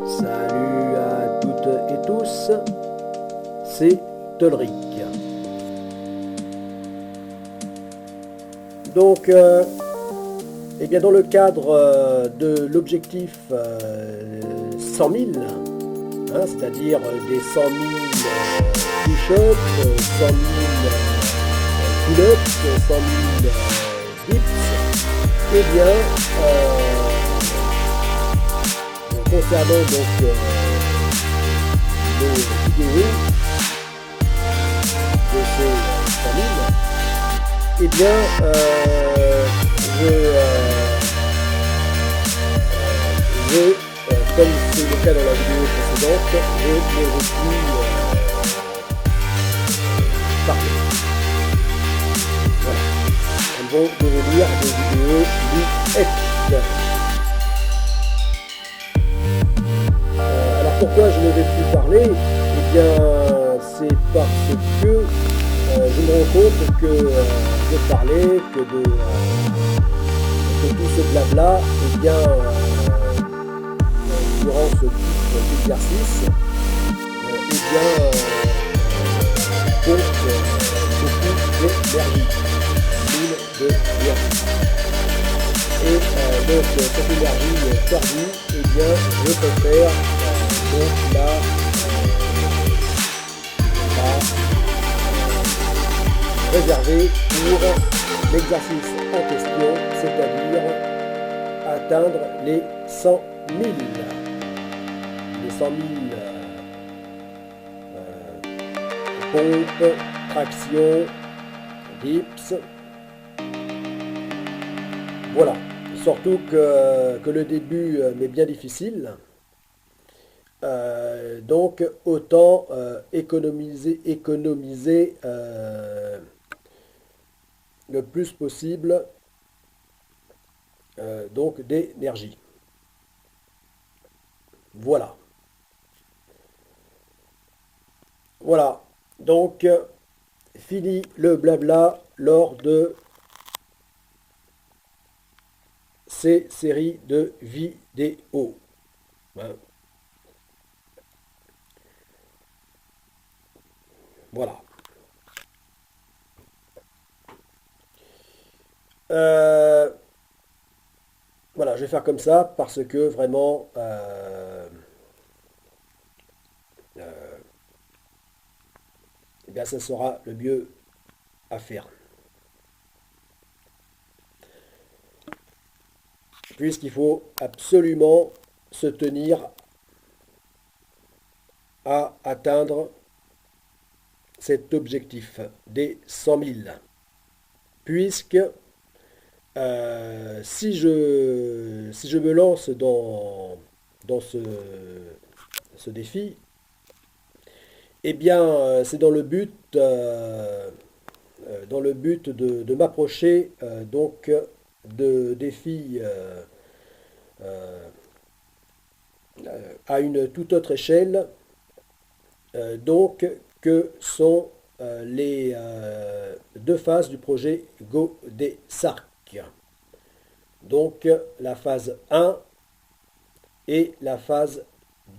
Salut à toutes et tous, c'est Tolric. Donc, eh bien dans le cadre de l'objectif 100 000, hein, c'est-à-dire des 100 000 push-ups, 100 000 pull-ups, 100 000 dips, eh bien, concernant donc les vidéos de ces 100 000, eh bien, comme c'est le cas dans la vidéo précédente, je ne veux plus parler. Voilà. Elles vont devenir des vidéos du F. Alors pourquoi je ne vais plus parler? Eh bien, c'est parce que je me rends compte que de parler, que tout ce blabla, eh bien, durant ce type d'exercice, eh bien, compte beaucoup d'énergie, et donc cette énergie perdue, eh bien, je préfère donc la réserver pour l'exercice en question, c'est-à-dire atteindre les 100 000. Les 100 000 pompes, tractions, dips. Voilà. Surtout que le début m'est bien difficile. Donc autant économiser le plus possible donc d'énergie. Voilà. Voilà. Donc fini le blabla lors de ces séries de vidéos. Hein. Voilà. Voilà, je vais faire comme ça parce que vraiment, eh bien, ça sera le mieux à faire. Puisqu'il faut absolument se tenir à atteindre cet objectif des 100 000. Puisque si je me lance dans ce défi, eh bien c'est dans le but de m'approcher donc de défis à une toute autre échelle, donc que sont les deux phases du projet GoDesarc. Donc la phase 1 et la phase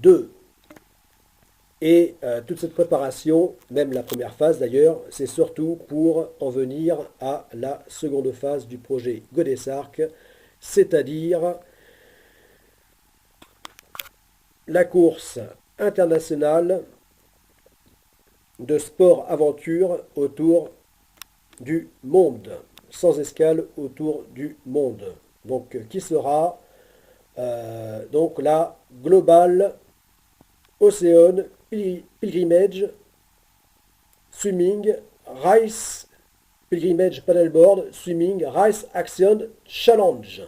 2. Et toute cette préparation, même la première phase d'ailleurs, c'est surtout pour en venir à la seconde phase du projet GoDesarc, c'est-à-dire la course internationale de sport-aventure autour du monde, sans escale autour du monde. Donc qui sera donc la Global Ocean Pilgrimage Swimming Race Pilgrimage Paddleboard Swimming Race Action Challenge.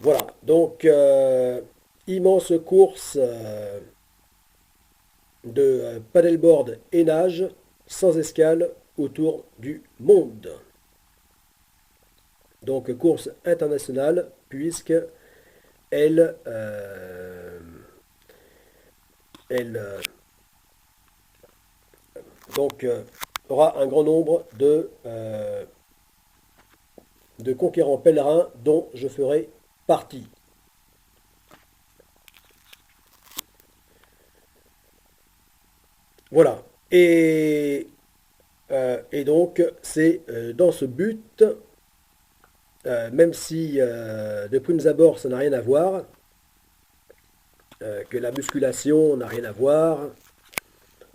Voilà, donc immense course de paddleboard et nage sans escale autour du monde. Donc course internationale puisque elle donc aura un grand nombre de conquérants pèlerins dont je ferai partie. Voilà. Et donc, c'est dans ce but, même si de prime abord ça n'a rien à voir, que la musculation n'a rien à voir,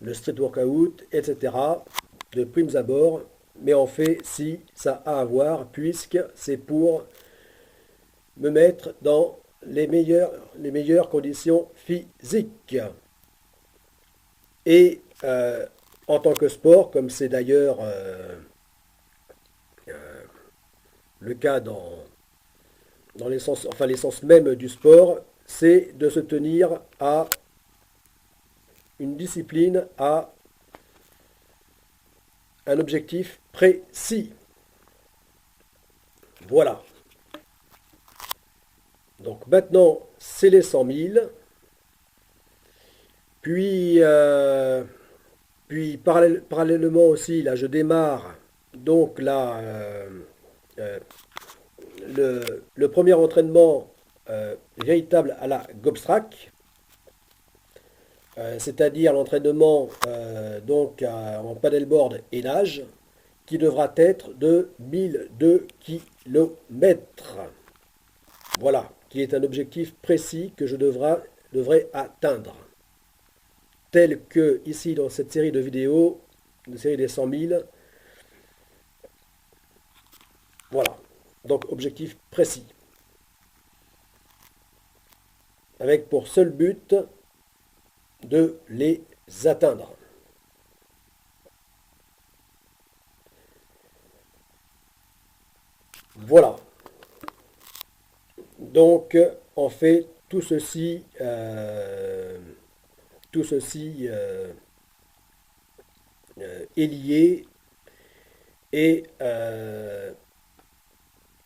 le street workout, etc., de primes abord, mais en fait, si ça a à voir, puisque c'est pour me mettre dans les meilleures conditions physiques. Et en tant que sport, comme c'est d'ailleurs le cas dans l'essence, enfin l'essence même du sport, c'est de se tenir à une discipline, à un objectif précis. Voilà. Donc maintenant, c'est les 100 000. Puis, parallèlement aussi, là, je démarre donc là, euh, le premier entraînement véritable à la Gobstrack, c'est-à-dire l'entraînement en paddleboard et nage, qui devra être de 1002 km. Voilà, qui est un objectif précis que je devrais atteindre. Tel que ici dans cette série de vidéos, une série des 100 000, voilà. Donc objectif précis. Avec pour seul but de les atteindre. Voilà. Donc en fait tout ceci est lié et,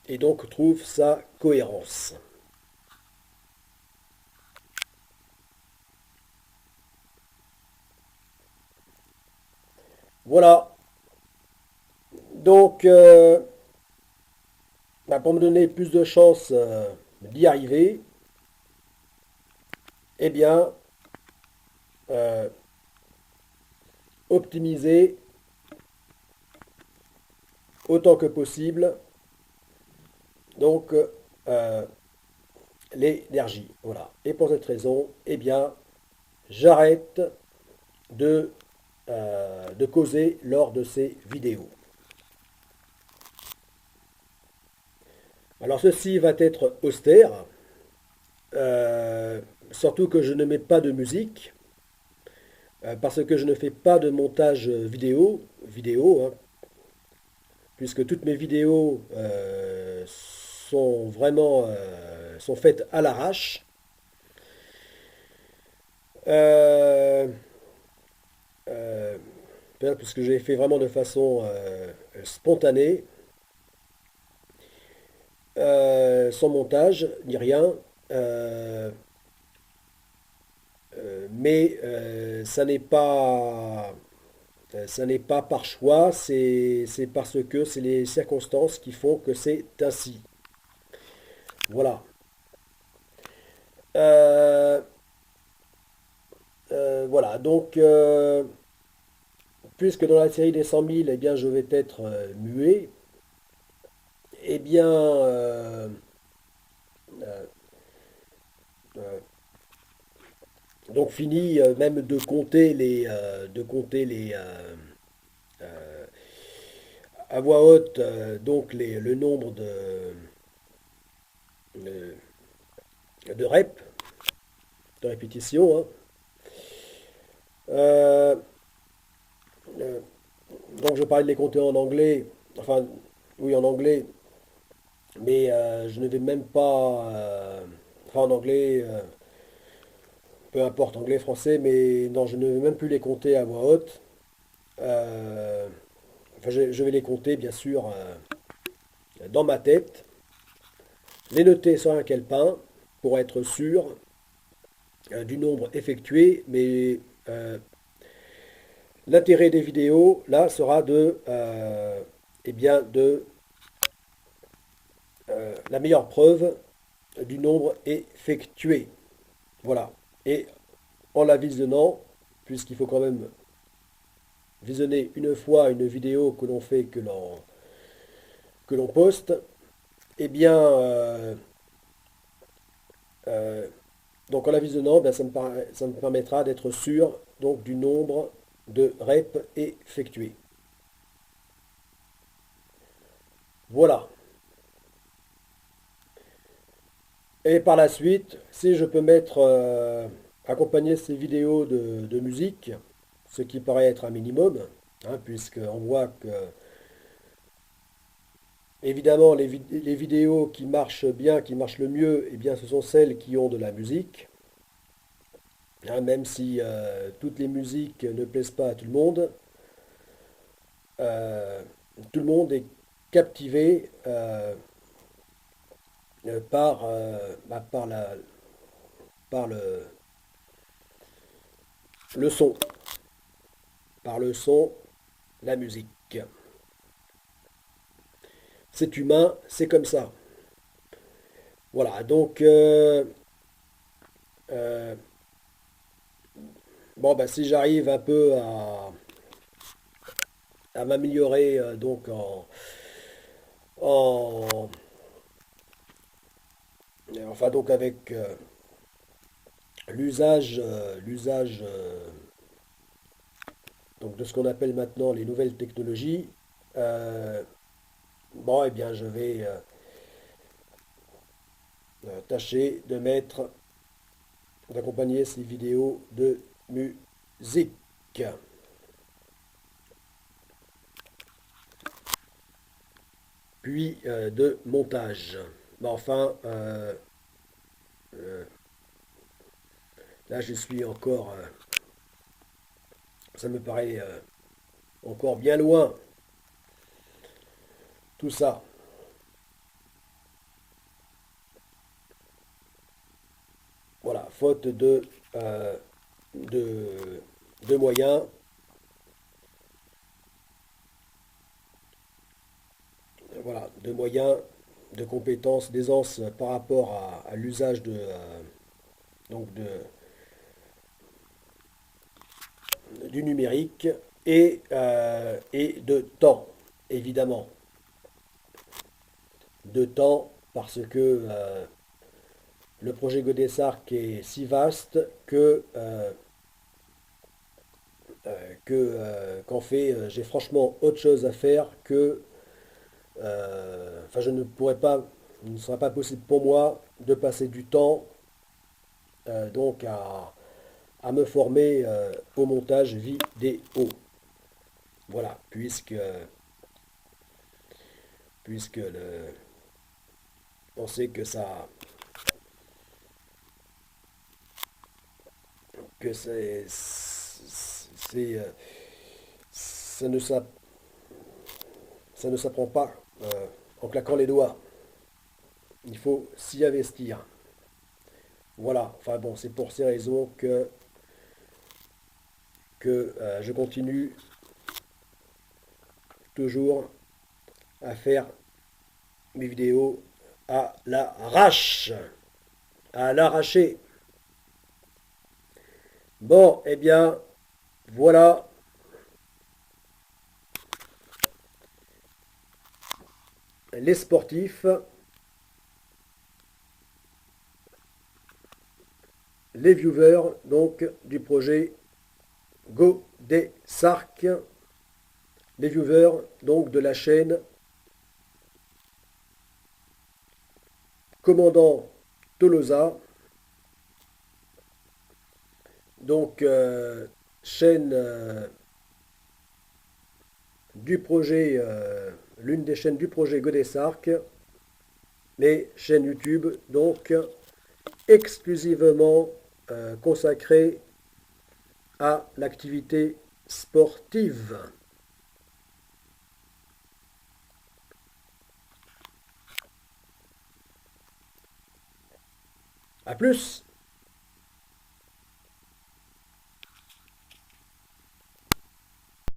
et donc trouve sa cohérence. Voilà. Donc pour me donner plus de chances d'y arriver, eh bien, euh, optimiser autant que possible donc l'énergie. Voilà. Et pour cette raison, eh bien, j'arrête de causer lors de ces vidéos. Alors ceci va être austère, euh, surtout que je ne mets pas de musique, parce que je ne fais pas de montage vidéo, hein, puisque toutes mes vidéos sont vraiment sont faites à l'arrache. Euh, euh, Parce que j'ai fait vraiment de façon spontanée, sans montage ni rien. Euh, mais ça n'est pas par choix, c'est parce que c'est les circonstances qui font que c'est ainsi. Voilà. Euh, voilà, donc puisque dans la série des 100 000, eh bien, je vais être muet, eh bien, euh, euh, donc fini même de compter euh, à voix haute le nombre de, de reps, de répétitions, hein. Euh, euh, donc je parlais de les compter en anglais, enfin oui en anglais, mais je ne vais même pas, enfin en anglais, peu importe anglais, français, mais non, je ne vais même plus les compter à voix haute. Euh, enfin je vais les compter bien sûr dans ma tête, les noter sur un calepin pour être sûr du nombre effectué, mais l'intérêt des vidéos, là, sera eh bien, de la meilleure preuve du nombre effectué. Voilà. Et en la visionnant, puisqu'il faut quand même visionner une fois une vidéo que l'on fait, que l'on poste, eh bien, euh, donc en la visionnant, ben, ça me permettra d'être sûr donc, du nombre de reps effectués. Voilà. Et par la suite, si je peux mettre, accompagner ces vidéos de musique, ce qui paraît être un minimum, hein, puisqu'on voit que, évidemment, les vidéos qui marchent bien, qui marchent le mieux, eh bien, ce sont celles qui ont de la musique, hein, même si toutes les musiques ne plaisent pas à euh, tout le monde est captivé par le son, par le son, la musique. C'est humain, c'est comme ça. Voilà, donc euh, bon bah si j'arrive un peu à m'améliorer donc en enfin donc avec l'usage donc de ce qu'on appelle maintenant les nouvelles technologies, euh, bon eh bien je vais tâcher d'accompagner ces vidéos de musique, puis de montage. Mais enfin, euh, là je suis encore, ça me paraît encore bien loin, tout ça. Voilà, faute de, de moyens, voilà, de moyens, de compétences, d'aisance par rapport à l'usage donc du numérique et de temps, évidemment. De temps parce que le projet Godessarc est si vaste qu'en fait, j'ai franchement autre chose à faire que enfin, je ne pourrais pas, il ne sera pas possible pour moi de passer du temps donc à me former au montage vidéo. Voilà, puisque on sait que ça ne ça ne s'apprend pas en claquant les doigts. Il faut s'y investir. Voilà, enfin bon, c'est pour ces raisons que je continue toujours à faire mes vidéos à l'arrache, à l'arracher. Bon, eh bien, voilà les sportifs, les viewers donc du projet Go des Sarc, les viewers donc de la chaîne Commandant Tolosa, donc chaîne du projet, l'une des chaînes du projet Godessarc, les chaînes YouTube, donc exclusivement consacrées à l'activité sportive. A plus!